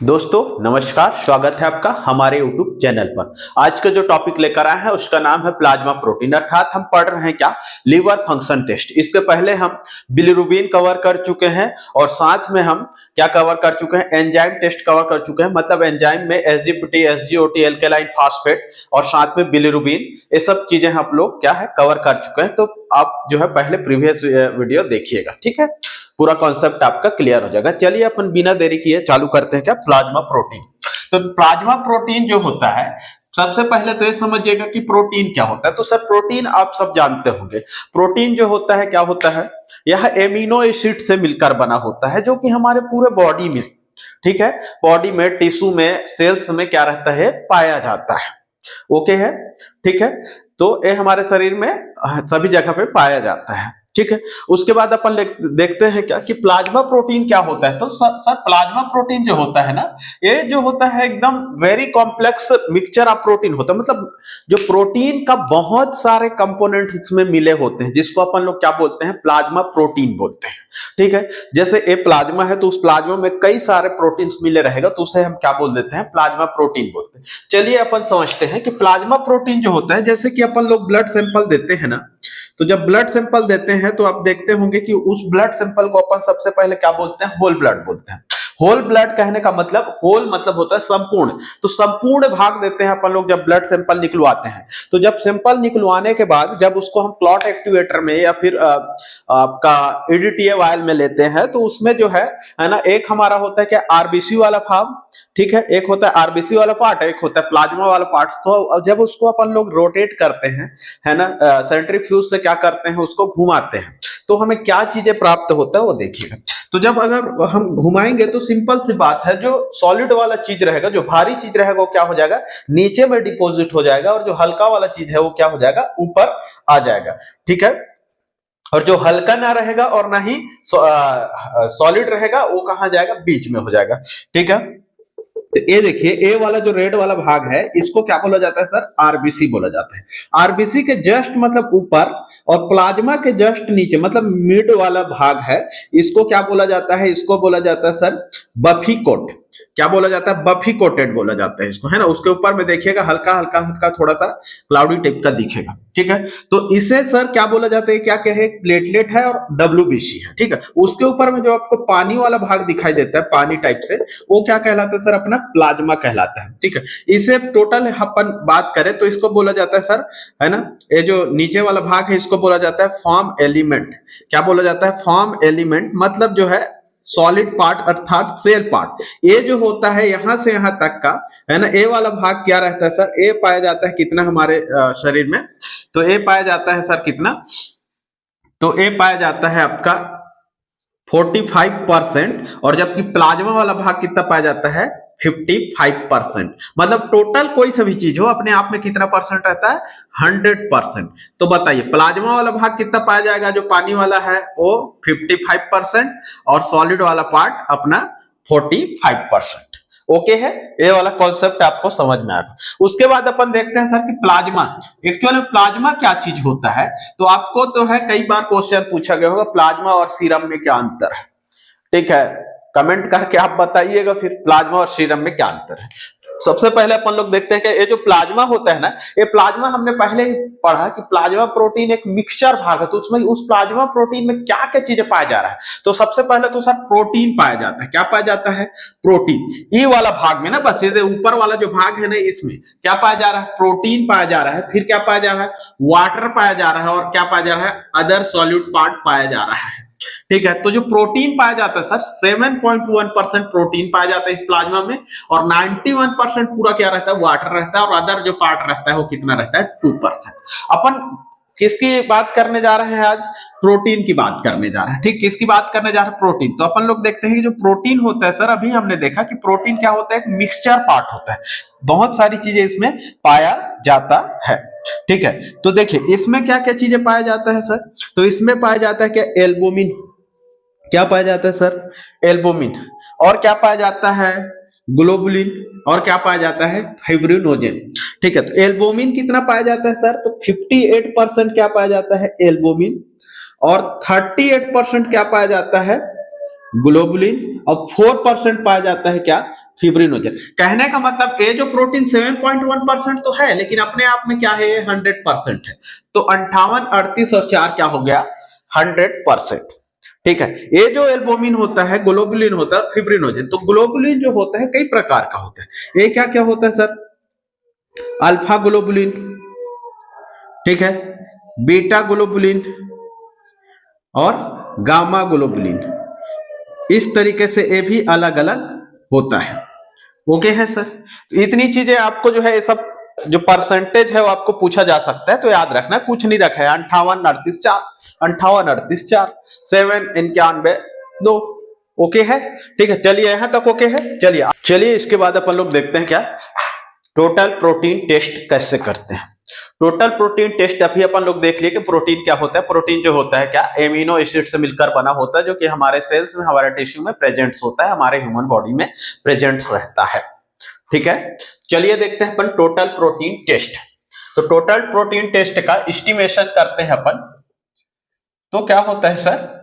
दोस्तों नमस्कार, स्वागत है आपका हमारे YouTube चैनल पर। आज का जो टॉपिक लेकर आए हैं उसका नाम है प्लाज्मा प्रोटीन, अर्थात हम पढ़ रहे हैं क्या, लीवर फंक्शन टेस्ट। इसके पहले हम बिलिरुबिन कवर कर चुके हैं और साथ में हम क्या कवर कर चुके हैं, एंजाइम टेस्ट कवर कर चुके हैं। मतलब एंजाइम में एसजीपीटी, एसजीओटी, एल्केलाइन फास्फेट और साथ में बिलिरुबिन, ये सब चीजें हम लोग क्या है कवर कर चुके हैं। तो आप जो है पहले प्रीवियस वीडियो देखिएगा, ठीक है, पूरा कॉन्सेप्ट आपका क्लियर हो जाएगा। चलिए अपन बिना देरी किए चालू करते हैं क्या, प्लाज्मा प्रोटीन। तो प्लाज्मा प्रोटीन जो होता है, सबसे पहले तो ये समझिएगा कि प्रोटीन क्या होता है। तो सर प्रोटीन आप सब जानते होंगे, प्रोटीन जो होता है क्या होता है, यह एमिनो एसिड से मिलकर बना होता है, जो कि हमारे पूरे बॉडी में, ठीक है, बॉडी में, टिश्यू में, सेल्स में क्या रहता है, पाया जाता है। ओके है, ठीक है। तो ये हमारे शरीर में सभी जगह पे पाया जाता है, ठीक है। उसके बाद अपन देखते हैं क्या कि प्लाज्मा प्रोटीन क्या होता है। तो सर प्लाज्मा प्रोटीन जो होता है ना, ये जो होता है एकदम very complex mixture of protein होता है। मतलब जो प्रोटीन का बहुत सारे कंपोनेंट्स इसमें मिले होते हैं, जिसको अपन लोग क्या बोलते हैं, प्लाज्मा प्रोटीन बोलते हैं, ठीक है। जैसे ए प्लाज्मा है तो उस प्लाज्मा में कई सारे प्रोटीन्स मिले रहेगा, तो उसे हम क्या बोल देते हैं, प्लाज्मा प्रोटीन बोलते हैं। चलिए अपन समझते हैं कि प्लाज्मा प्रोटीन जो होता है, जैसे कि अपन लोग ब्लड सैंपल देते हैं ना, तो जब ब्लड सैंपल देते हैं तो आप देखते होंगे कि उस ब्लड सैंपल को अपन सबसे पहले क्या बोलते हैं, होल ब्लड बोलते हैं। होल ब्लड कहने का मतलब, होल मतलब होता है संपूर्ण, तो संपूर्ण भाग देते हैं अपन लोग जब ब्लड सैंपल निकलवाते हैं। तो जब सैंपल निकलवाने के बाद जब उसको हम क्लॉट एक्टिवेटर में या फिर आपका ईडीटीए वायल में लेते हैं, तो उसमें जो है ना, एक हमारा होता है क्या, आरबीसी वाला फॉर्म, ठीक है, एक होता है आरबीसी वाला पार्ट, एक होता है प्लाज्मा वाला पार्ट। तो जब उसको अपन लोग रोटेट करते हैं, है ना, सेंट्रीफ्यूज से क्या करते हैं, उसको घुमाते हैं, तो हमें क्या चीजें प्राप्त होता है वो देखिएगा। तो जब अगर हम घुमाएंगे तो सिंपल सी बात है, जो सॉलिड वाला चीज रहेगा, जो भारी चीज रहेगा, वो क्या हो जाएगा, नीचे में डिपोजिट हो जाएगा, और जो हल्का वाला चीज है वो क्या हो जाएगा, ऊपर आ जाएगा, ठीक है। और जो हल्का ना रहेगा और ना ही सॉलिड रहेगा, वो कहां जाएगा, बीच में हो जाएगा, ठीक है। तो ये देखिए, ए वाला जो रेड वाला भाग है, इसको क्या बोला जाता है सर, आरबीसी बोला जाता है। आरबीसी के जस्ट मतलब ऊपर और प्लाज्मा के जस्ट नीचे मतलब मिड वाला भाग है, इसको क्या बोला जाता है, इसको बोला जाता है सर बफी कोट। क्या बोला जाता है, बफी कोटेड बोला जाता है इसको, है ना। उसके ऊपर में देखिएगा हल्का हल्का हल्का थोड़ा सा क्लाउडी टाइप का दिखेगा, ठीक है। तो इसे सर क्या बोला जाता है, क्या कहे, प्लेटलेट है और डब्ल्यूबीसी है, ठीक है। उसके ऊपर में जो आपको पानी वाला भाग दिखाई देता है, पानी टाइप से, वो क्या कहलाता है सर, अपना प्लाज्मा कहलाता है, ठीक है। इसे टोटल अपन बात करें तो इसको बोला जाता है सर, है ना, ये जो नीचे वाला भाग है इसको बोला जाता है फॉर्म एलिमेंट। क्या बोला जाता है, फॉर्म एलिमेंट, मतलब जो है सॉलिड पार्ट अर्थात सेल पार्ट। ये जो होता है यहां से यहां तक का, है ना, ए वाला भाग क्या रहता है सर, ए पाया जाता है कितना हमारे शरीर में, तो ए पाया जाता है सर कितना, तो ए पाया जाता है आपका 45%, और जबकि प्लाज्मा वाला भाग कितना पाया जाता है, 55%। मतलब टोटल कोई सा भी चीज हो अपने आप में कितना परसेंट रहता है, 100%। तो बताइए प्लाज्मा वाला भाग कितना पाया जाएगा, जो पानी वाला है वो 55%, और सॉलिड वाला पार्ट अपना 45%। ओके है, ये वाला कॉन्सेप्ट आपको समझ में आएगा। उसके बाद अपन देखते हैं सर कि प्लाज्मा, एक्चुअली प्लाज्मा क्या चीज होता है। तो आपको तो है कई बार क्वेश्चन पूछा गया होगा, प्लाज्मा और सीरम में क्या अंतर है, ठीक है। कमेंट करके आप बताइएगा फिर प्लाज्मा और सीरम में क्या अंतर है। सबसे पहले अपन लोग देखते हैं कि ये जो प्लाज्मा होता है ना, ये प्लाज्मा हमने पहले ही पढ़ा कि प्लाज्मा प्रोटीन एक मिक्सचर भाग है। तो उसमें उस प्लाज्मा प्रोटीन में क्या क्या चीजें पाया जा रहा है, तो सबसे पहले तो सर प्रोटीन पाया जाता है। क्या पाया जाता है, प्रोटीन। ये वाला भाग में ना, बस ये ऊपर वाला जो भाग है ना, इसमें क्या पाया जा रहा है, प्रोटीन पाया जा रहा है। फिर क्या पाया जा रहा है, वाटर पाया जा रहा है, और क्या पाया जा रहा है, अदर सॉल्यूट पार्ट पाया जा रहा है, ठीक है। तो जो प्रोटीन पाया जाता है सर, 7.1% प्रोटीन पाया जाता है इस प्लाज्मा में, और 91% पूरा क्या रहता है, वाटर रहता है, और अदर जो पार्ट रहता है वो कितना रहता है, 2%। अपन किसकी बात करने जा रहे हैं आज, प्रोटीन की बात करने जा रहे हैं, ठीक। किसकी बात करने जा रहे हैं, प्रोटीन। तो अपन लोग देखते हैं कि जो प्रोटीन होता है सर, अभी हमने देखा कि प्रोटीन क्या होता है, एक मिक्सचर पार्ट होता है, बहुत सारी चीजें इसमें पाया जाता है, ठीक है। तो देखिए इसमें क्या क्या चीजें पाया जाता है सर, तो इसमें पाया जाता है क्या, एल्बुमिन। क्या पाया जाता है सर, एल्बुमिन। और क्या पाया जाता है, ग्लोबुलिन। और क्या पाया जाता है, फाइब्रिनोजेन, ठीक है। तो एल्बुमिन कितना पाया जाता है सर, तो 58% क्या पाया जाता है, एल्बुमिन। और 38% क्या पाया जाता है, ग्लोबुलिन। और 4% पाया जाता है क्या, फिब्रिनोजन। कहने का मतलब ये जो प्रोटीन 7.1% तो है, लेकिन अपने आप में क्या है, ये 100% है। तो 58, 38 और 4 क्या हो गया, 100%। ठीक है। ये जो एल्बुमिन होता है, ग्लोबुलिन होता है, फिब्रिनोजन। तो ग्लोबुलिन जो होता है कई प्रकार का होता है। ये क्या क्या होता है सर, अल्फा ग्लोबुलिन, ठीक है, बीटा ग्लोबुलिन और गामा ग्लोबुलिन। इस तरीके से ये भी अलग अलग होता है। ओके है सर। तो इतनी चीजें आपको जो है, ये सब जो परसेंटेज है वो आपको पूछा जा सकता है, तो याद रखना, कुछ नहीं रखा है। 58, 38, 4, 58, 38, 4, 7, 91, 2। ओके है, ठीक है। चलिए यहां तक ओके है। चलिए इसके बाद अपन लोग देखते हैं क्या, टोटल प्रोटीन टेस्ट कैसे करते हैं। टोटल प्रोटीन टेस्ट अभी अपन लोग देख लिए कि प्रोटीन क्या होता है। प्रोटीन जो होता है क्या, एमिनो एसिड से मिलकर बना होता है, जो कि हमारे सेल्स में, हमारे टिश्यू में प्रेजेंट होता है, हमारे ह्यूमन बॉडी में प्रेजेंट रहता है। ठीक है। चलिए देखते हैं अपन टोटल प्रोटीन टेस्ट। तो टोटल प्रोटीन टेस्ट का एस्टिमेशन करते हैं अपन। तो क्या होता है सर,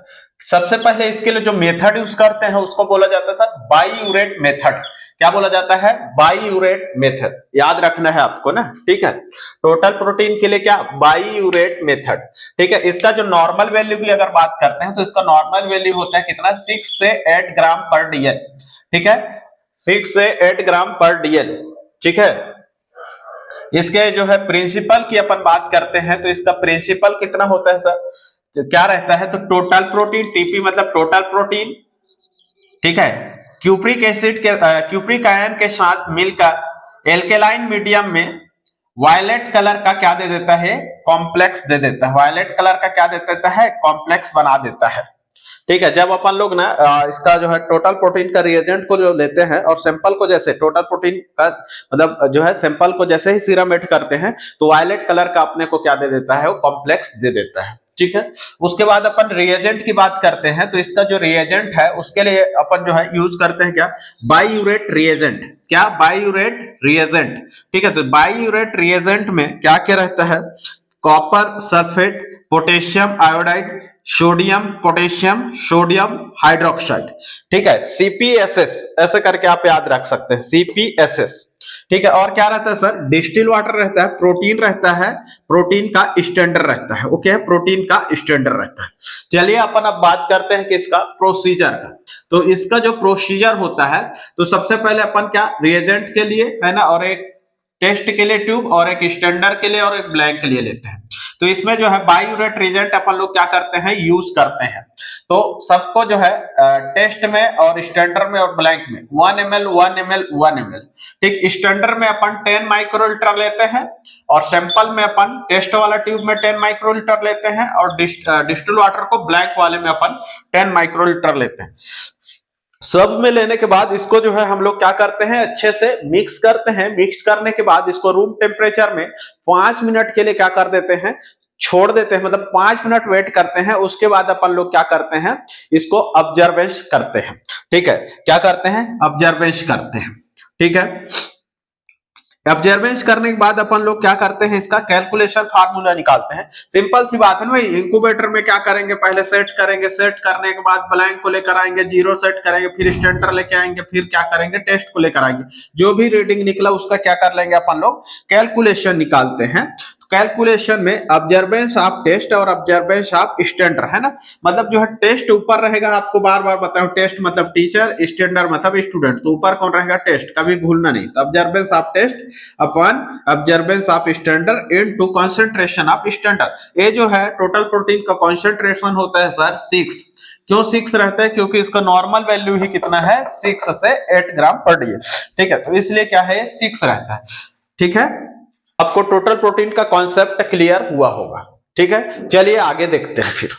सबसे पहले इसके लिए जो मेथड यूज करते हैं उसको बोला जाता है सर बाईयूरेट मेथड। क्या बोला जाता है, बाईयूरेट मेथड। याद रखना है आपको ना, ठीक है। टोटल प्रोटीन के लिए क्या, बाईयूरेट मेथड। ठीक है। इसका जो नॉर्मल वैल्यू की अगर बात करते हैं तो इसका नॉर्मल वैल्यू होता है कितना, 6 से 8 ग्राम पर डीएल। ठीक है, 6 से 8 ग्राम पर डीएल। ठीक है। इसके जो है प्रिंसिपल की अपन बात करते हैं तो इसका प्रिंसिपल कितना होता है सर, तो क्या रहता है, तो टोटल प्रोटीन, टीपी मतलब टोटल प्रोटीन, ठीक है, क्यूप्रिक एसिड के क्यूप्रिक आयन के साथ मिलकर एल्केलाइन मीडियम में वायलेट कलर का क्या दे देता है, कॉम्प्लेक्स दे देता है। वायलेट कलर का क्या दे देता है, कॉम्प्लेक्स बना देता है। ठीक है। जब अपन लोग ना इसका जो है टोटल प्रोटीन का रिएजेंट को जो लेते हैं और सैंपल को जैसे टोटल प्रोटीन का मतलब जो है सैंपल को जैसे ही सीरम एड करते हैं तो वायलेट कलर का अपने को क्या दे देता है, वो कॉम्प्लेक्स दे देता है। ठीक है। उसके बाद अपन रिएजेंट की बात करते हैं तो इसका जो रिएजेंट है उसके लिए अपन जो है यूज करते हैं क्या, बाईयूरेट रिएजेंट। क्या, बाईयूरेट रिएजेंट। ठीक है। तो बाईयूरेट रिएजेंट में क्या क्या रहता है, copper sulphate, potassium iodide, sodium potassium, sodium hydroxide. ठीक है, सीपीएसएस ऐसे करके आप याद रख सकते हैं, सीपीएसएस। ठीक है। और क्या रहता है सर, डिस्टिल वाटर रहता है, प्रोटीन रहता है, प्रोटीन का स्टैंडर्ड रहता है। ओके, प्रोटीन का स्टैंडर्ड रहता है। चलिए अपन अब बात करते हैं किसका, प्रोसीजर का। तो इसका जो प्रोसीजर होता है, तो सबसे पहले अपन क्या, रिएजेंट के लिए है ना, और एक टेस्ट के लिए ट्यूब, और एक स्टैंडर्ड के लिए, और एक ब्लैंक के लिए लेते हैं। तो इसमें जो है बाईयूरेट रिएजेंट अपन लोग क्या करते हैं, यूज करते हैं। तो सबको जो है टेस्ट में और स्टैंडर्ड में और ब्लैंक में 1 ml 1 ml 1 ml। ठीक, स्टैंडर्ड में अपन 10 माइक्रोलीटर लेते हैं, और सैंपल में अपन टेस्ट वाला ट्यूब में 10 माइक्रोलीटर लेते हैं, और डिस्टिल वाटर को ब्लैंक वाले में अपन 10 माइक्रोलीटर लेते हैं। सब में लेने के बाद इसको जो है हम लोग क्या करते हैं, अच्छे से मिक्स करते हैं। मिक्स करने के बाद इसको रूम टेम्परेचर में 5 मिनट के लिए क्या कर देते हैं, छोड़ देते हैं, मतलब 5 मिनट वेट करते हैं। उसके बाद अपन लोग क्या करते हैं, इसको ऑब्जर्वेंस करते हैं। ठीक है, क्या करते हैं, ऑब्जर्वेंस करते हैं। ठीक है। ऑब्जर्वेंस करने के बाद अपन लोग क्या करते हैं, इसका कैलकुलेशन फार्मूला निकालते हैं। सिंपल सी बात है ना भाई, इंक्यूबेटर में क्या करेंगे, पहले सेट करेंगे, सेट करने के बाद ब्लैंक को लेकर आएंगे, जीरो सेट करेंगे, फिर स्टैंडर्ड लेके आएंगे, फिर क्या करेंगे, टेस्ट को लेकर आएंगे। जो भी रीडिंग निकला उसका क्या कर लेंगे अपन लोग, कैलकुलेशन निकालते हैं। कैलकुलेशन में ऑब्जर्वेंस ऑफ टेस्ट और ऑब्जर्वेंस ऑफ स्टैंडर्ड है ना, मतलब जो है टेस्ट ऊपर रहेगा, आपको बार बार बताऊं, टेस्ट मतलब टीचर, स्टैंडर्ड मतलब स्टूडेंट। तो ऊपर कौन रहेगा, टेस्ट, कभी भूलना नहीं। तो observance of test upon observance of standard into concentration of standard. ये जो है टोटल प्रोटीन का कंसंट्रेशन होता है सर 6। क्यों 6 रहता है, क्योंकि इसका नॉर्मल वैल्यू ही कितना है, 6 से 8 ग्राम पर डीएल। ठीक है, तो इसलिए क्या है, 6 रहता है। ठीक है, आपको टोटल प्रोटीन का कॉन्सेप्ट क्लियर हुआ होगा। ठीक है, चलिए आगे देखते हैं फिर।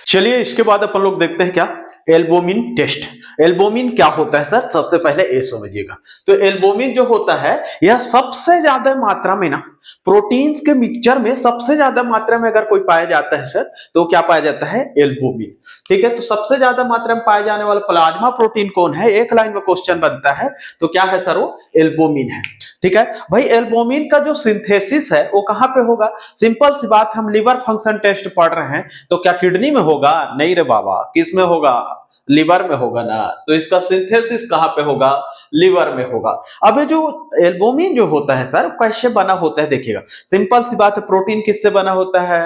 चलिए इसके बाद अपन लोग देखते हैं क्या, एल्बुमिन टेस्ट। एल्बुमिन क्या होता है सर, सबसे पहले ये समझिएगा। तो एल्बुमिन जो होता है यह सबसे ज्यादा मात्रा में ना प्रोटीन्स के मिक्सचर में सबसे ज्यादा मात्रा में अगर कोई पाया जाता है सर, तो क्या पाया जाता है, एल्बुमिन। ठीक है, तो सबसे ज्यादा मात्रा में पाए जाने वाला प्लाज्मा प्रोटीन कौन है, एक लाइन में क्वेश्चन बनता है, तो क्या है सर, वो एल्बुमिन है। ठीक है भाई, एल्बुमिन का जो सिंथेसिस है वो कहां पे होगा, सिंपल सी बात, हम लिवर फंक्शन टेस्ट पढ़ रहे हैं, तो क्या किडनी में होगा, नहीं रे बाबा, किस में होगा, लिवर में होगा ना। तो इसका सिंथेसिस कहां पे होगा, लीवर में होगा। अब ये जो एल्बुमिन जो होता है सर कैसे बना होता है देखिएगा, सिंपल सी बात है, प्रोटीन किससे बना होता है,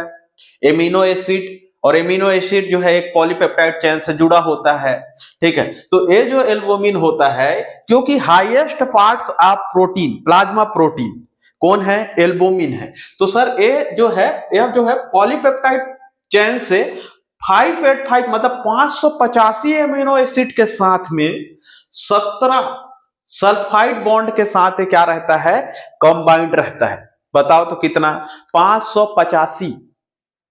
एमिनो एसिड, और एमिनो एसिड जो है एक पॉलीपेप्टाइड चेन से जुड़ा होता है, ठीक है। तो ये जो एल्बुमिन होता है, क्योंकि highest parts of protein, plasma protein कौन है, एल्बुमिन है। तो सर ये जो है पॉलीपेप्टाइड चेन से 585 मतलब 585 एमिनो एसिड के साथ में 17 सल्फाइड बॉन्ड के साथ क्या रहता है, कंबाइंड रहता है। बताओ तो कितना, 585,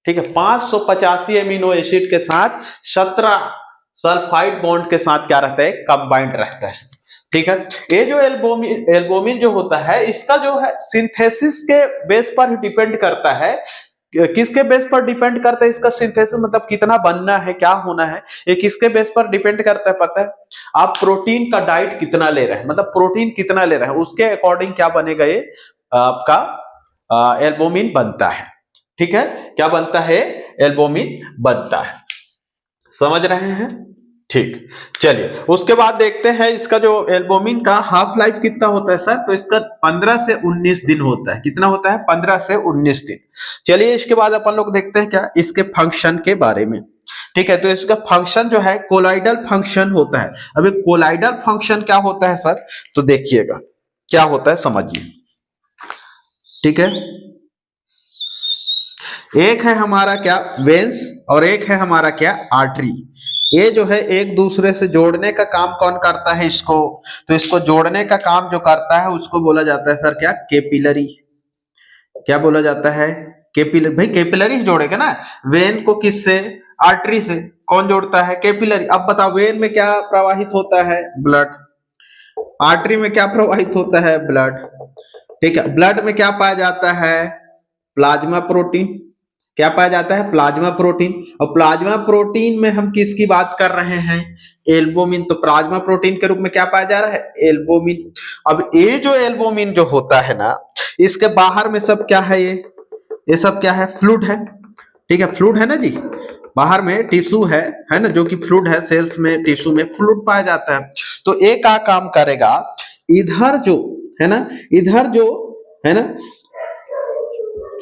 ठीक है, 585 एमिनो एसिड के साथ 17 सल्फाइड बॉन्ड के साथ क्या रहता है, कंबाइंड रहता है, ठीक है। ये जो एल्बुमिन जो होता है, इसका जो है सिंथेसिस के बेस पर डिपेंड करता है। किसके बेस पर डिपेंड करता है इसका सिंथेसिस, मतलब कितना बनना है, क्या होना है, ये किसके बेस पर डिपेंड करता है पता है, आप प्रोटीन का डाइट कितना ले रहे हैं, मतलब प्रोटीन कितना ले रहे हैं, उसके अकॉर्डिंग क्या बनेगा, ये आपका एल्बुमिन बनता है, ठीक है। क्या बनता है, एल्बुमिन बनता है, समझ रहे हैं, ठीक। चलिए उसके बाद देखते हैं इसका जो एल्बुमिन का हाफ लाइफ कितना होता है सर, तो इसका 15 से 19 दिन होता है। कितना होता है, 15 से 19 दिन। चलिए इसके बाद अपन लोग देखते हैं क्या इसके फंक्शन के बारे में, ठीक है। तो इसका फंक्शन जो है कोलाइडल फंक्शन होता है। अभी कोलाइडल फंक्शन क्या होता है सर, तो देखिएगा क्या होता है समझिए, ठीक है। एक है हमारा क्या वेंस, और एक है हमारा क्या आर्टरी। ये जो है एक दूसरे से जोड़ने का काम कौन करता है, इसको, तो इसको जोड़ने का काम जो करता है उसको बोला जाता है सर क्या, कैपिलरी। क्या बोला जाता है, कैपिलरी। भाई कैपिलरी जोड़ेगा ना, वेन को किससे, आर्टरी से। कौन जोड़ता है, कैपिलरी। अब बताओ वेन में क्या प्रवाहित होता है, ब्लड। आर्टरी में क्या प्रवाहित होता है, ब्लड, ठीक है। ब्लड में क्या पाया जाता है, प्लाज्मा प्रोटीन। क्या पाया जाता है, प्लाज्मा प्रोटीन। और प्लाज्मा प्रोटीन में हम किसकी बात कर रहे हैं, एल्बुमिन। तो प्लाज्मा प्रोटीन के रूप में क्या पाया जा रहा है, एल्बुमिन। अब ये जो एल्बुमिन जो होता है ना, इसके बाहर में सब क्या है, ये सब क्या है, फ्लूइड है, ठीक है, फ्लूइड है ना जी। बाहर में टिश्यू है ना, जो कि फ्लूइड है, सेल्स में टिश्यू में फ्लूइड पाया जाता है। तो ये क्या काम करेगा, इधर जो है ना, इधर जो है ना,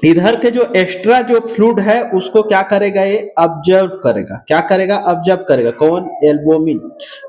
इधर के जो एक्स्ट्रा जो फ्लूइड है उसको क्या करेगा, ये ऑब्जर्व करेगा। क्या करेगा, ऑब्जर्व करेगा। कौन, एल्बुमिन।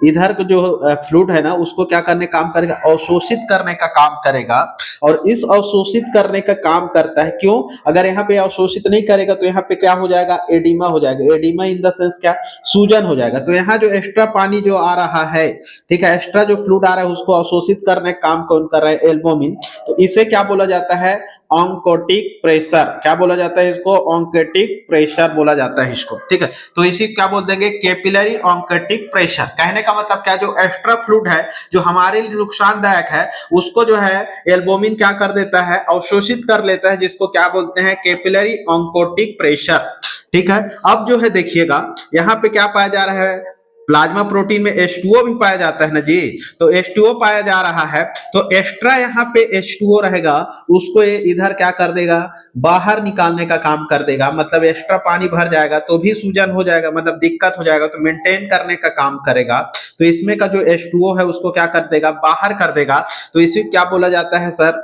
इधर का जो फ्लूइड है ना उसको क्या करने काम करेगा, अवशोषित करने का काम करेगा। और इस अवशोषित करने का काम करता है, क्यों, अगर यहाँ पे अवशोषित नहीं करेगा तो यहाँ पे क्या हो जाएगा, एडिमा हो जाएगा। एडिमा इन द सेंस क्या, सूजन हो जाएगा। तो यहाँ जो एक्स्ट्रा पानी जो आ रहा है, ठीक है, एक्स्ट्रा जो फ्लूइड आ रहा है उसको अवशोषित करने का काम कौन कर रहा है, एल्बुमिन। तो इसे क्या बोला जाता है, ऑन्कोटिक प्रेशर। क्या बोला जाता है इसको, ऑन्कोटिक प्रेशर बोला जाता है इसको, ठीक है। तो इसी क्या बोल देंगे, कैपिलरी ऑन्कोटिक प्रेशर। कहने का मतलब क्या, जो एक्स्ट्रा फ्लूइड है जो हमारे लिए नुकसानदायक है उसको जो है एल्बुमिन क्या कर देता है, अवशोषित कर लेता है, जिसको क्या बोलते हैं, कैपिलरी ऑन्कोटिक प्रेशर, ठीक है। अब जो है देखिएगा यहाँ पे क्या पाया जा रहा है, प्लाज्मा प्रोटीन में H2O भी पाया जाता है ना जी। तो H2O पाया जा रहा है, तो एक्स्ट्रा यहाँ पे H2O रहेगा, उसको ये इधर क्या कर देगा, बाहर निकालने का काम कर देगा। मतलब एक्स्ट्रा पानी भर जाएगा तो भी सूजन हो जाएगा, मतलब दिक्कत हो जाएगा, तो मेंटेन करने का काम करेगा। तो इसमें का जो H2O है उसको क्या कर देगा, बाहर कर देगा। तो इसे क्या बोला जाता है सर,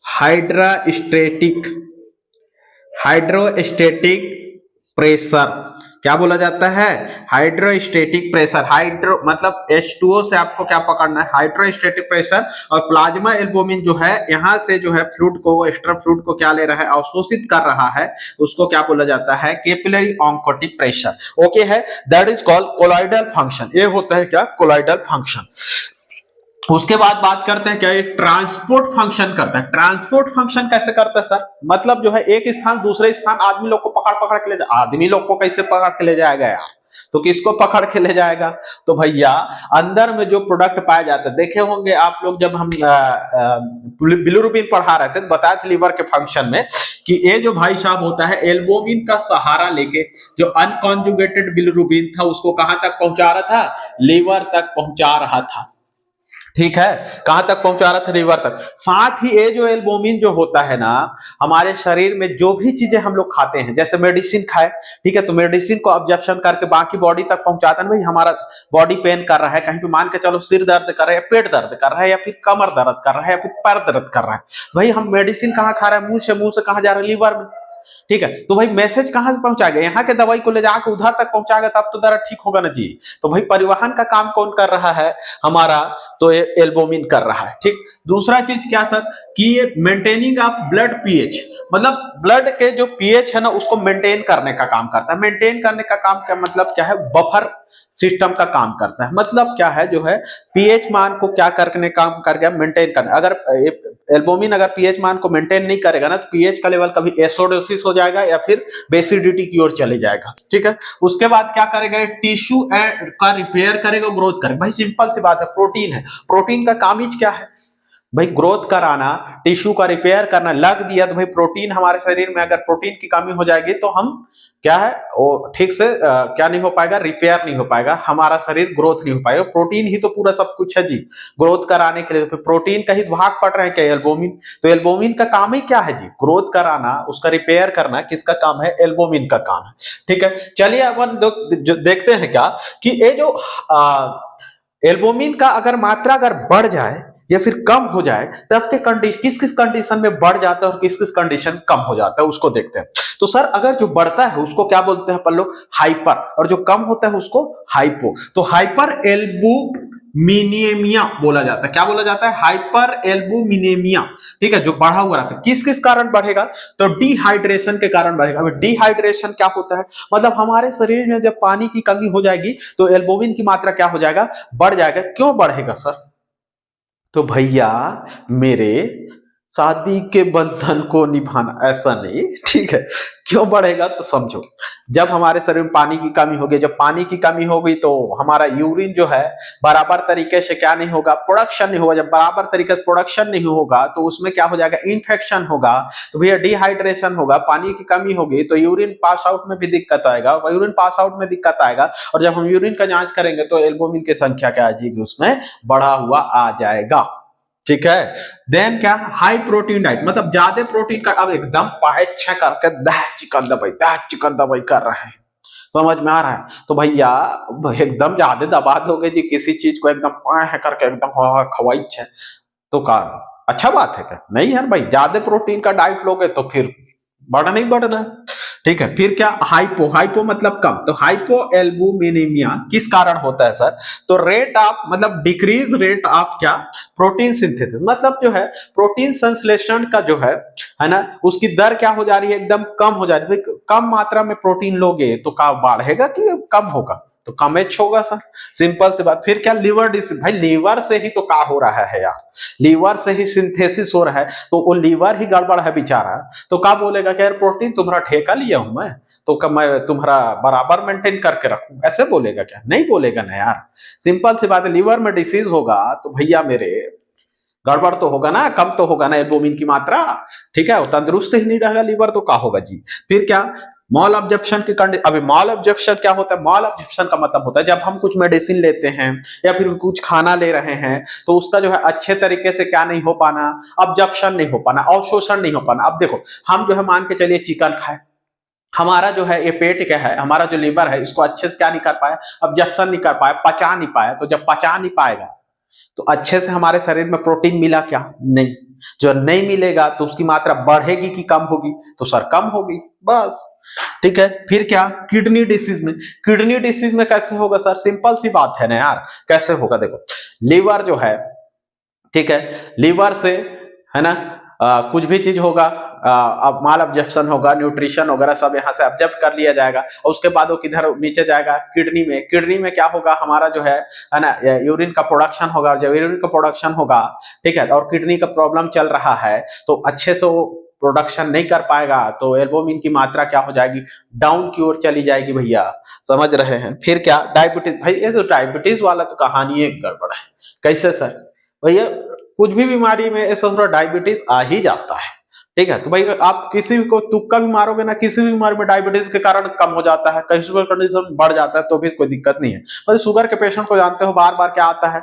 हाइड्रोस्टेटिक, हाइड्रोस्टेटिक प्रेशर। क्या बोला जाता है, हाइड्रोस्टेटिक प्रेशर। हाइड्रो मतलब H2O से आपको क्या पकड़ना है, हाइड्रोस्टेटिक प्रेशर। और प्लाज्मा एल्बुमिन जो है यहाँ से जो है फ्लूइड को, एक्स्ट्रा फ्लूइड को क्या ले रहा है, अवशोषित कर रहा है, उसको क्या बोला जाता है, कैपिलरी ऑन्कोटिक प्रेशर। ओके है, that is called colloidal function. ये होता है क्या, कोलाइडल फंक्शन। उसके बाद बात करते हैं क्या, ये ट्रांसपोर्ट फंक्शन करता है। ट्रांसपोर्ट फंक्शन कैसे करता है सर, मतलब जो है एक स्थान दूसरे स्थान आदमी लोग को पकड़ पकड़ के ले जाए। आदमी लोग को कैसे पकड़ के ले जाएगा यार, तो किसको पकड़ के ले जाएगा, तो भैया अंदर में जो प्रोडक्ट पाया जाता है, देखे होंगे आप लोग जब हम बिलिरुबिन पढ़ा रहे थे तो बताया था लीवर के फंक्शन में कि ये जो भाई साहब होता है एल्बुमिन का सहारा लेके जो अनकॉन्जुगेटेड बिलिरुबिन था उसको कहां तक पहुंचा रहा था, लीवर तक पहुंचा रहा था। ठीक है, कहां तक पहुंचा रहा था, लीवर तक। साथ ही ये जो एल्बुमिन जो होता है ना, हमारे शरीर में जो भी चीजें हम लोग खाते हैं, जैसे मेडिसिन खाए, ठीक है, तो मेडिसिन को ऑब्जर्प्शन करके बाकी बॉडी तक पहुंचाता है। भाई हमारा बॉडी पेन कर रहा है, कहीं पे मान के चलो सिर दर्द कर रहा है, पेट दर्द कर रहा है, या फिर कमर दर्द कर रहा है, या फिर पैर दर्द कर रहा है, भाई हम मेडिसिन कहाँ खा रहे हैं, मुंह से कहाँ जा रहा है, लीवर में। ठीक है, तो भाई मैसेज कहां से पहुंचाएगा, यहाँ के दवाई को ले जाकर उधर तक पहुंचाएगा, तब तो दर्द ठीक होगा ना जी। तो भाई परिवहन का काम कौन कर रहा है, हमारा तो एल्बुमिन कर रहा है। ठीक, दूसरा चीज क्या सर, कि ये मेंटेनिंग ऑफ ब्लड पीएच, मतलब ब्लड के जो पीएच है ना उसको मेंटेन करने का काम करता है। मेंटेन करने का काम क्या मतलब क्या है, बफर सिस्टम का काम करता है। मतलब क्या है, जो है पीएच मान को क्या करने काम कर गया, मेंटेन करना। अगर एल्बुमिन अगर पीएच मान को मेंटेन नहीं करेगा ना, तो पीएच का लेवल कभी एसिडोसिस हो जाएगा या फिर बेसिडिटी की ओर चले जाएगा। ठीक है, उसके बाद क्या करेगा, टिश्यू का रिपेयर करेगा, ग्रोथ करेगा। भाई सिंपल सी बात है, प्रोटीन है, प्रोटीन का काम ही क्या है भाई, ग्रोथ कराना, टिश्यू का रिपेयर करना। लग दिया तो भाई प्रोटीन हमारे शरीर में अगर प्रोटीन की कमी हो जाएगी तो हम क्या है वो ठीक से क्या नहीं हो पाएगा, रिपेयर नहीं हो पाएगा, हमारा शरीर ग्रोथ नहीं हो पाएगा। प्रोटीन ही तो पूरा सब कुछ है जी, ग्रोथ कराने के लिए। तो प्रोटीन का ही भाग पड़ रहे हैं क्या, एल्बुमिन। तो एल्बुमिन का काम ही क्या है जी, ग्रोथ कराना, उसका रिपेयर करना किसका काम है, एल्बुमिन का काम है। ठीक है, चलिए अपन जो देखते हैं क्या, कि ये जो एल्बुमिन का अगर मात्रा अगर बढ़ जाए या फिर कम हो जाए, तब के कंडीशन किस किस कंडीशन में बढ़ जाता है और किस किस कंडीशन कम हो जाता है, उसको देखते हैं। तो सर अगर जो बढ़ता है उसको क्या बोलते हैं अपन लोग, हाइपर, और जो कम होता है उसको हाइपो। तो हाइपर एल्बुमिनेमिया बोला जाता है। क्या बोला जाता है, हाइपर एल्बुमिनेमिया। ठीक है, जो बढ़ा हुआ रहता है, किस किस कारण बढ़ेगा, तो डिहाइड्रेशन के कारण बढ़ेगा। डिहाइड्रेशन क्या होता है, मतलब हमारे शरीर में जब पानी की कमी हो जाएगी तो एल्बुमिन की मात्रा क्या हो जाएगा, बढ़ जाएगा। क्यों बढ़ेगा सर, तो भैया मेरे शादी के बंधन को निभाना, ऐसा नहीं, ठीक है। क्यों बढ़ेगा तो समझो, जब हमारे शरीर में पानी की कमी होगी, जब पानी की कमी होगी तो हमारा यूरिन जो है बराबर तरीके से क्या नहीं होगा, प्रोडक्शन नहीं होगा। जब बराबर तरीके से प्रोडक्शन नहीं होगा तो उसमें क्या हो जाएगा, इन्फेक्शन होगा। तो भैया डिहाइड्रेशन होगा, पानी की कमी होगी तो यूरिन पास आउट में भी दिक्कत आएगा, यूरिन पास आउट में दिक्कत आएगा। और जब हम यूरिन का जांच करेंगे तो एल्बुमिन की संख्या क्या आ जाएगी, उसमें बढ़ा हुआ आ जाएगा। ठीक है, देन क्या, हाई प्रोटीन डाइट, मतलब ज्यादा प्रोटीन का, अब एकदम पाहे करके दह चिकन दबाई कर रहे हैं, समझ में आ रहा है। तो भैया एकदम ज्यादा दबा दोगे जी किसी चीज को, एकदम पाहे करके एकदम खवाई है, तो का अच्छा बात है क्या, नहीं यार भाई, ज्यादा प्रोटीन का डाइट लोगे तो फिर बढ़ना ही बढ़ना। ठीक है, फिर क्या, हाइपो, हाइपो मतलब कम। तो हाइपो एल्बुमिनेमिया किस कारण होता है सर, तो रेट ऑफ, मतलब डिक्रीज रेट ऑफ क्या, प्रोटीन सिंथेसिस, मतलब जो है प्रोटीन संश्लेषण का जो है ना, उसकी दर क्या हो जा रही है, एकदम कम हो जा रही है। कम मात्रा में प्रोटीन लोगे तो क्या बढ़ेगा कि कम होगा, तो कम एच होगा सर, सिंपल सी बात। फिर क्या, लीवर डिसीज, भाई लीवर से ही तो क्या हो रहा है यार, लीवर से ही सिंथेसिस हो रहा है, तो वो लीवर ही गड़बड़ है बेचारा। तो क्या बोलेगा कि यार प्रोटीन तुम्हारा ठेका लिया हूं मैं, तो क्या मैं तुम्हारा बराबर मेंटेन करके रखूं, ऐसे बोलेगा क्या, नहीं बोलेगा ना यार। सिंपल सी बात है, लीवर में डिसीज होगा तो भैया मेरे गड़बड़ तो होगा ना, कम तो होगा ना एल्बुमिन की मात्रा। ठीक है, वो तंदुरुस्त ही नहीं रहेगा लीवर, तो क्या होगा जी। फिर क्या, मॉल ऑब्जेक्शन की कंडीशन। अभी मॉल ऑब्जेक्शन क्या होता है, मॉल ऑब्जेक्शन का मतलब होता है जब हम कुछ मेडिसिन लेते हैं या फिर कुछ खाना ले रहे हैं, तो उसका जो है अच्छे तरीके से क्या नहीं हो पाना, ऑब्जेक्शन नहीं हो पाना, अवशोषण नहीं हो पाना। अब देखो, हम जो है मान के चलिए चिकन खाए, हमारा जो है ये पेट क्या है, हमारा जो लीवर है, इसको अच्छे से क्या नहीं कर पाया, ऑब्जेक्शन नहीं कर पाया, पचा नहीं पाया। तो जब पचा नहीं पाएगा तो अच्छे से हमारे शरीर में प्रोटीन मिला क्या, नहीं। जो नहीं मिलेगा तो उसकी मात्रा बढ़ेगी कि कम होगी, तो सर कम होगी, बस। ठीक है, फिर क्या, किडनी डिसीज में, किडनी डिसीज में कैसे होगा सर, सिंपल सी बात है ना यार, कैसे होगा, देखो लीवर जो है, ठीक है, लीवर से है ना कुछ भी चीज होगा, अब माल ऑब्जेक्शन होगा, न्यूट्रिशन वगैरह सब यहाँ से ऑब्जर्व कर लिया जाएगा, और उसके बाद वो किधर नीचे जाएगा, किडनी में। किडनी में क्या होगा, हमारा जो है ना यूरिन का प्रोडक्शन होगा। जब यूरिन का प्रोडक्शन होगा, ठीक है, और किडनी का प्रॉब्लम चल रहा है, तो अच्छे से वो प्रोडक्शन नहीं कर पाएगा, तो एल्बुमिन की मात्रा क्या हो जाएगी, डाउन की ओर चली जाएगी भैया, समझ रहे हैं। फिर क्या, डायबिटीज, भाई ये तो डायबिटीज वाला तो कहानी एक गड़बड़ है। कैसे सर, भैया कुछ भी बीमारी में ऐसा थोड़ा डायबिटीज आ ही जाता है। ठीक है, तो भाई आप किसी को तुक्का भी मारोगे ना, किसी भी बीमारी में डायबिटीज के कारण कम हो जाता है, कहीं शुगर कंडीशन बढ़ जाता है तो भी कोई दिक्कत नहीं है। पर शुगर के पेशेंट को जानते हो बार बार क्या आता है,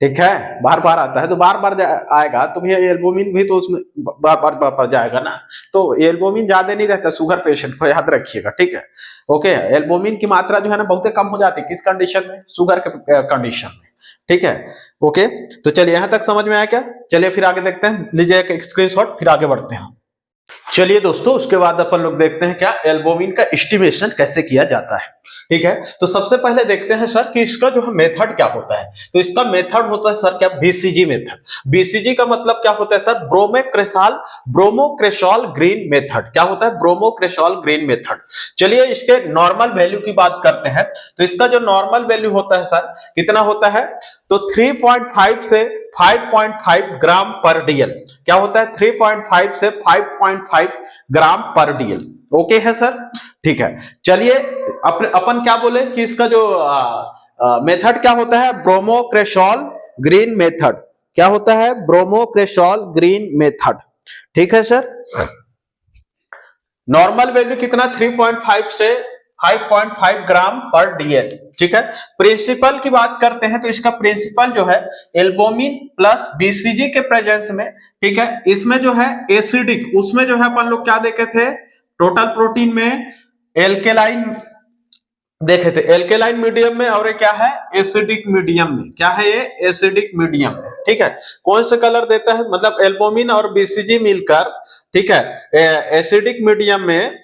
ठीक है, बार बार आता है तो बार बार आएगा, तो भैया एल्बुमिन भी तो उसमें बार जाएगा ना। तो एल्बुमिन ज्यादा नहीं रहता शुगर पेशेंट को, याद रखिएगा, ठीक है। ओके, एल्बुमिन की मात्रा जो है ना बहुत कम हो जाती है, किस कंडीशन में, शुगर के कंडीशन में, ठीक है। ओके, तो चलिए यहां तक समझ में आया क्या? चलिए फिर आगे देखते हैं, लीजिए एक स्क्रीनशॉट, फिर आगे बढ़ते हैं। चलिए दोस्तों, उसके बाद अपन लोग देखते हैं क्या एल्बुमिन का एस्टिमेशन कैसे किया जाता है, ठीक है। तो सबसे पहले देखते हैं सर कि इसका जो है मेथड क्या होता है। तो इसका मेथड होता है सर क्या, बीसीजी मेथड। बीसीजी का मतलब क्या होता है सर, ब्रोमोक्रेसॉल ग्रीन मेथड। क्या होता है, ब्रोमोक्रेसॉल ग्रीन मेथड। चलिए इसके नॉर्मल वैल्यू की बात करते हैं। तो इसका जो नॉर्मल वैल्यू होता है सर, कितना होता है, तो 3.5 से 5.5 ग्राम पर डीएल। क्या होता है, 3.5 से 5.5 ग्राम पर डीएल। ओके है सर, ठीक है। चलिए अपन क्या बोले कि इसका जो मेथड क्या होता है, ब्रोमोक्रेसॉल ग्रीन मेथड। क्या होता है, ब्रोमोक्रेसॉल ग्रीन मेथड, ठीक है सर। नॉर्मल वैल्यू कितना, 3.5 से 5.5 ग्राम पर डीएल, ठीक है। प्रिंसिपल की बात करते हैं तो इसका प्रिंसिपल जो है एल्बुमिन प्लस बीसीजी के प्रेजेंस में, ठीक है। इसमें जो है एसिडिक, उसमें जो है अपन लोग क्या देखे थे, टोटल प्रोटीन में एल्केलाइन देखे थे, एल्केलाइन मीडियम में, और ये क्या है, एसिडिक मीडियम में। क्या है ये, एसिडिक मीडियम, ठीक है। कौन सा कलर देता है, मतलब एल्बुमिन और बीसीजी मिलकर, ठीक है, एसिडिक मीडियम में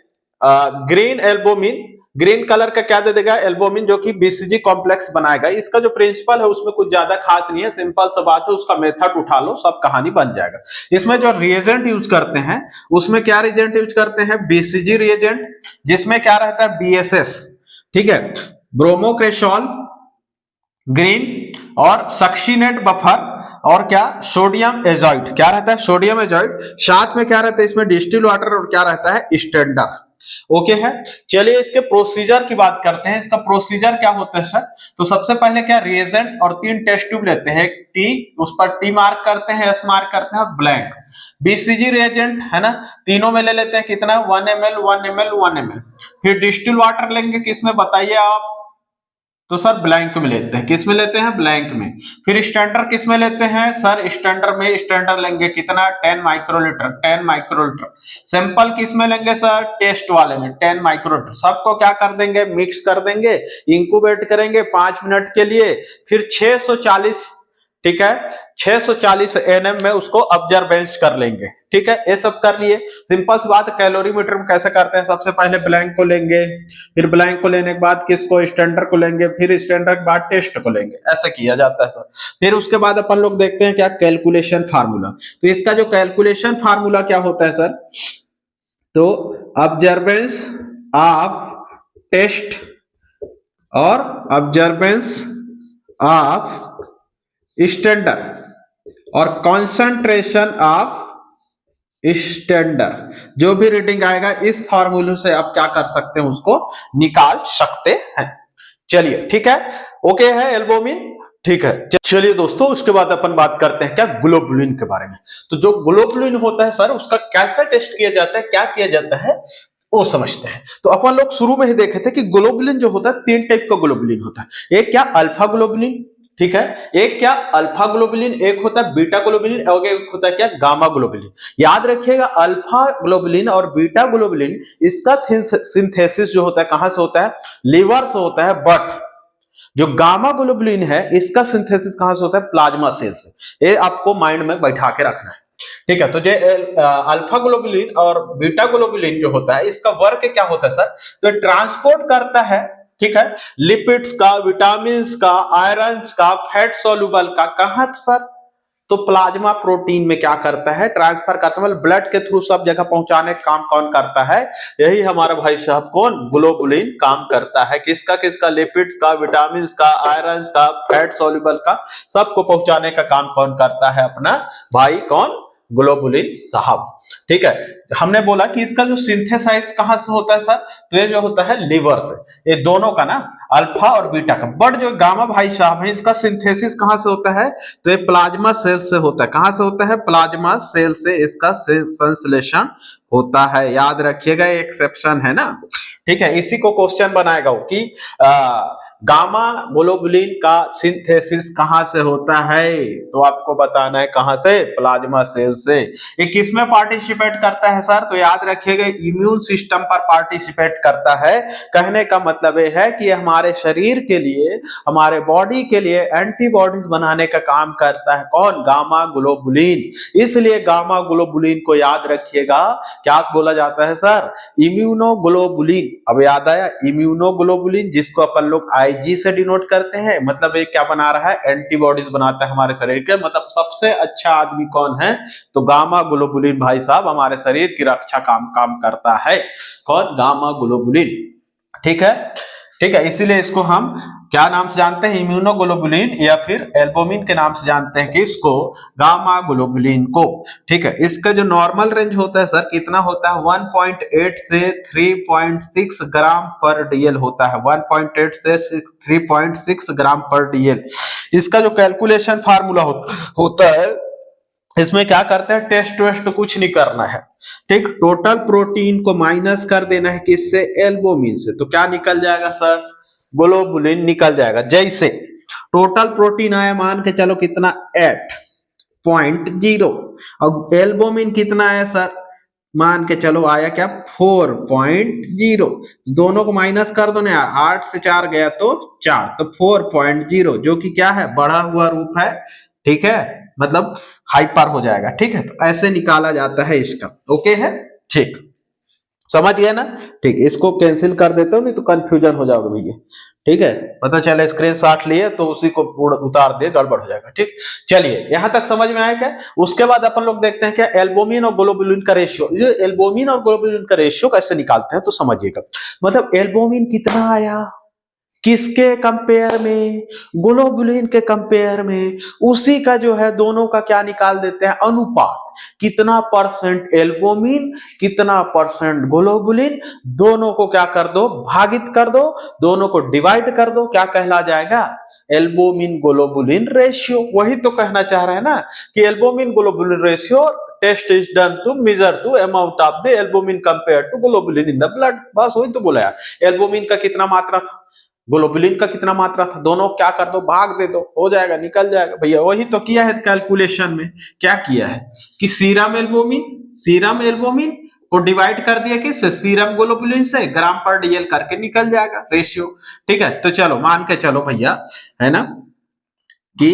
ग्रीन एल्बुमिन, ग्रीन कलर का क्या दे देगा, एल्बुमिन, जो कि बीसीजी कॉम्प्लेक्स बनाएगा। इसका जो प्रिंसिपल है उसमें कुछ ज्यादा खास नहीं है, सिंपल सा बात है, उसका मेथड उठा लो, सब कहानी बन जाएगा। इसमें जो रिएजेंट यूज करते हैं, उसमें क्या रिएजेंट यूज करते हैं, बीसीजी रिएजेंट, जिसमें क्या रहता है, बीएसएस, ठीक है, ब्रोमोक्रेसॉल ग्रीन, और सक्सीनेट बफर, और क्या, सोडियम एजॉइड। क्या रहता है, सोडियम एजॉइड। साथ में क्या रहता है इसमें, डिस्टिल वाटर, और क्या रहता है, स्टैंडर्ड। ओके है। चलिए इसके प्रोसीजर की बात करते हैं। इसका प्रोसीजर क्या होता है सर, तो सबसे पहले क्या, रिएजेंट और 3 टेस्ट ट्यूब लेते हैं, एक टी, उस पर टी मार्क करते हैं, एस मार्क करते हैं, ब्लैंक। बीसीजी रिएजेंट है ना, तीनों में ले लेते हैं कितना, 1 ml 1 ml 1 ml। फिर डिस्टिल वाटर लेंगे, किसमें बताइए आप, तो सर ब्लैंक में लेते हैं, किस में लेते हैं, ब्लैंक में। फिर स्टैंडर्ड किस में लेते हैं सर, स्टैंडर्ड में, स्टैंडर्ड लेंगे कितना, 10 माइक्रोलीटर, 10 माइक्रोलीटर। सैंपल किस में लेंगे सर, टेस्ट वाले में, 10 माइक्रोलीटर। सबको क्या कर देंगे, मिक्स कर देंगे, इंक्यूबेट करेंगे 5 मिनट के लिए, फिर 640, ठीक है, 640 एनएम में उसको ऑब्जर्वेंस कर लेंगे, ठीक है। ये सब कर लिए, सिंपल सी बात। कैलोरीमीटर में कैसे करते हैं, सबसे पहले ब्लैंक को लेंगे, फिर ब्लैंक को लेने के बाद किसको, स्टैंडर्ड को लेंगे, फिर स्टैंडर्ड के बाद टेस्ट को लेंगे, ऐसे किया जाता है सर। फिर उसके बाद अपन लोग देखते हैं क्या, कैलकुलेशन फार्मूला। तो इसका जो कैलकुलेशन फार्मूला क्या होता है सर, तो ऑब्जर्वेंस ऑफ टेस्ट और ऑब्जर्वेंस ऑफ स्टैंडर्ड और कॉन्सेंट्रेशन ऑफ स्टैंडर्ड, जो भी रीडिंग आएगा इस फार्मूले से आप क्या कर सकते हैं, उसको निकाल सकते हैं। चलिए ठीक है, ओके है एल्बुमिन, ठीक है। चलिए दोस्तों, उसके बाद अपन बात करते हैं क्या, ग्लोबुलिन के बारे में। तो जो ग्लोबुलिन होता है सर, उसका कैसे टेस्ट किया जाता है, क्या किया जाता है, वो समझते हैं। तो अपन लोग शुरू में ही देखे थे कि ग्लोबुलिन जो होता है 3 टाइप का ग्लोबुलिन होता है। एक क्या, अल्फा ग्लोबुलिन, ठीक है, एक क्या, अल्फा ग्लोबुलिन, एक होता है बीटा ग्लोबुलिन, और एक होता है क्या, गामा ग्लोबुलिन। याद रखिएगा, अल्फा ग्लोबुलिन और बीटा ग्लोबुलिन, इसका सिंथेसिस जो होता है कहां से होता है, लीवर से होता है। बट जो गामा ग्लोबुलिन है, इसका सिंथेसिस कहां से होता है, प्लाज्मा सेल से। ये आपको माइंड में बैठा के रखना है, ठीक है। तो जो अल्फा ग्लोबुलिन और बीटा ग्लोबुलिन जो होता है, इसका वर्क क्या होता है सर, तो ट्रांसपोर्ट करता है, ठीक है, लिपिड्स का, विटामिन का, आयरन का, फैट सोल्यूबल का, कहां सर, तो प्लाज्मा प्रोटीन में क्या करता है, ट्रांसफर करता है, मतलब ब्लड के थ्रू सब जगह पहुंचाने का काम कौन करता है, यही हमारा भाई साहब कौन, ग्लोबुलिन काम करता है। किसका किसका, लिपिड्स का, विटामिन का, आयरन का, फैट सोल्यूबल का, सबको पहुंचाने का काम कौन करता है, अपना भाई कौन, ग्लोबुलिन साहब, ठीक है। हमने बोला कि इसका जो सिंथेसाइज कहां से होता है सर, तो ये जो होता है लीवर से, ये दोनों का ना, अल्फा और बीटा का। बट जो गामा भाई साहब है, इसका सिंथेसिस कहां से होता है, तो ये प्लाज्मा सेल से होता है। कहां से होता है, प्लाज्मा सेल से इसका संश्लेषण होता है। याद रखिएगा, एक्सेप्शन है ना, ठीक है। इसी को क्वेश्चन बनाएगा वो कि गामा ग्लोबुलिन का सिंथेसिस कहां से होता है, तो आपको बताना है कहां से, प्लाज्मा सेल से। ये किस में पार्टिसिपेट करता है सर, तो याद रखिएगा इम्यून सिस्टम पर पार्टिसिपेट करता है। कहने का मतलब ये है कि हमारे शरीर के लिए, हमारे बॉडी के लिए एंटीबॉडीज बनाने का काम करता है कौन, गामा ग्लोबुलिन। इसलिए गामा ग्लोबुलिन को याद रखिएगा, क्या बोला जाता है सर, इम्यूनोग्लोबुलिन। अब याद आया, इम्यूनोग्लोबुलिन जिसको अपन लोग आईजी से डिनोट करते हैं, मतलब ये क्या बना रहा है, एंटीबॉडीज बनाता है हमारे शरीर के। मतलब सबसे अच्छा आदमी कौन है, तो गामा ग्लोबुलिन भाई साहब हमारे शरीर की रक्षा काम करता है। कौन, गामा ग्लोबुलिन। ठीक है, ठीक है, इसीलिए इसको हम क्या नाम से जानते हैं, इम्यूनोग्लोबुलिन या फिर एल्बुमिन के नाम से जानते हैं कि इसको, गामा ग्लोबुलिन को। ठीक है, इसका जो नॉर्मल रेंज होता है सर कितना होता है, 1.8 से 3.6 ग्राम पर डीएल होता है, 1.8 से 3.6 ग्राम पर डीएल। इसका जो कैलकुलेशन फार्मूला होता है, इसमें क्या करते हैं, टेस्ट वेस्ट कुछ नहीं करना है। ठीक, टोटल प्रोटीन को माइनस कर देना है किससे, एल्बुमिन से। तो क्या निकल जाएगा सर, ग्लोबुलिन निकल जाएगा। जैसे टोटल प्रोटीन आया मान के चलो कितना, 8.0, और एल्बुमिन कितना आया सर, मान के चलो आया क्या, 4.0। दोनों को माइनस कर दो ना यार, 8 से 4 गया तो 4, तो 4.0 जो कि क्या है, बढ़ा हुआ रूप है। ठीक है, मतलब हाइपर हो जाएगा। ठीक है, तो ऐसे निकाला जाता है इसका। ओके है, ठीक, समझ गया ना। ठीक, इसको कैंसिल कर देते हो, नहीं तो कंफ्यूजन हो जाओगे भैया। ठीक है, पता चले स्क्रीनशॉट लिए तो उसी को उतार दिए, गड़बड़ हो जाएगा। ठीक, चलिए यहां तक समझ में आया क्या। उसके बाद अपन लोग देखते हैं क्या, एल्बुमिन और ग्लोबुलिन का रेशियो। ये एल्बुमिन और ग्लोबुलिन का रेशियो कैसे निकालते हैं, तो समझिएगा। मतलब एल्बुमिन कितना आया, किसके कंपेयर में, ग्लोबुलिन के कंपेयर में, उसी का जो है दोनों का क्या निकाल देते हैं, अनुपात। कितना परसेंट एल्बुमिन, कितना परसेंट ग्लोबुलिन, दोनों को क्या कर दो, भागित कर दो, दोनों को डिवाइड कर दो, क्या कहला जाएगा, एल्बुमिन ग्लोबुलिन रेशियो। वही तो कहना चाह रहे हैं ना कि albumin globulin ratio test is done to measure to amount of the albumin compare to globulin in the blood. बस वही तो बोला यार, एल्बुमिन का कितना मात्रा था, ग्लोबुलिन का कितना मात्रा था, दोनों क्या कर दो, भाग दे दो, हो जाएगा, निकल जाएगा भैया। वही तो किया है कैलकुलेशन में, क्या किया है कि सीरम एल्बुमिन को डिवाइड कर दिया किस, सीरम ग्लोबुलिन से, ग्राम पर डीएल करके निकल जाएगा रेशियो। ठीक है, तो चलो मान के चलो भैया, है ना, कि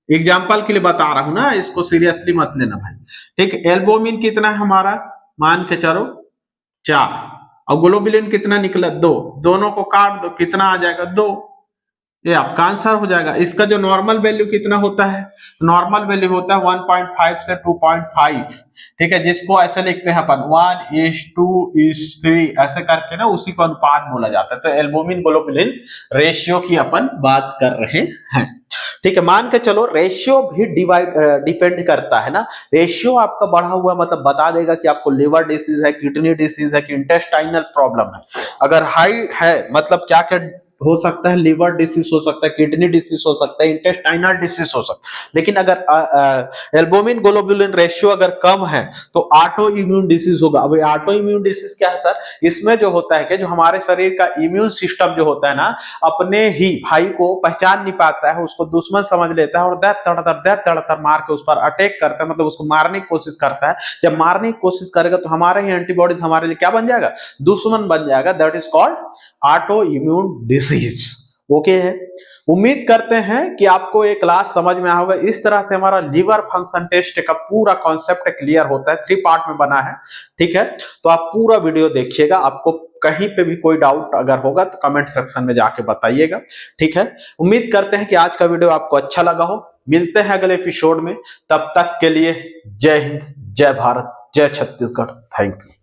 एग्जाम्पल के लिए बता रहा हूं ना, इसको सीरियसली मत लेना भाई। ठीक, एल्बुमिन कितना है हमारा, मान के चलो 4, और ग्लोबुलिन कितना निकला, 2, दोनों को काट दो, कितना आ जाएगा, 2। ये आपका आंसर हो जाएगा। इसका जो नॉर्मल वैल्यू कितना होता है, नॉर्मल वैल्यू होता है 1.5 से 2.5। ठीक है, जिसको ऐसे लिखते हैं अपन 1:2:3 ऐसे करके ना, उसी को अनुपात बोला जाता है। तो एल्बुमिन ग्लोबुलिन रेशियो की अपन बात कर रहे हैं। ठीक है, मान के चलो रेशियो भी डिपेंड करता है ना। रेशियो आपका बढ़ा हुआ मतलब बता देगा कि आपको लिवर डिसीज है, किडनी डिसीज है, कि इंटेस्टाइनल प्रॉब्लम है। अगर हाई है मतलब क्या क्या हो सकता है, लिवर डिसीज हो सकता है, किडनी डिसीज हो सकता है, इंटेस्टाइनल डिसीज हो सकता है। लेकिन अगर एल्बुमिन ग्लोबुलिन रेशियो अगर कम है तो ऑटो इम्यून डिसीज होगा। अब ऑटो इम्यून डिसीज क्या है सर, इसमें जो होता है कि जो हमारे शरीर का इम्यून सिस्टम जो होता है ना, अपने ही भाई को पहचान नहीं पाता है, उसको दुश्मन समझ लेता है और दैत तड़तर मार के उस पर अटैक करता है, मतलब उसको मारने की कोशिश करता है। जब मारने की कोशिश करेगा तो हमारे ही एंटीबॉडीज हमारे लिए क्या बन जाएगा, दुश्मन बन जाएगा। That is called auto immune disease. Okay है, उम्मीद करते हैं कि आपको ये क्लास समझ में आया होगा। इस तरह से हमारा लीवर फंक्शन टेस्ट का पूरा कॉन्सेप्ट क्लियर होता है, 3 पार्ट में बना है। ठीक है, तो आप पूरा वीडियो देखिएगा, आपको कहीं पे भी कोई डाउट अगर होगा तो कमेंट सेक्शन में जाके बताइएगा। ठीक है, उम्मीद करते हैं कि आज का वीडियो आपको अच्छा लगा हो। मिलते हैं अगले एपिसोड में, तब तक के लिए जय हिंद, जय भारत, जय छत्तीसगढ़। Thank you.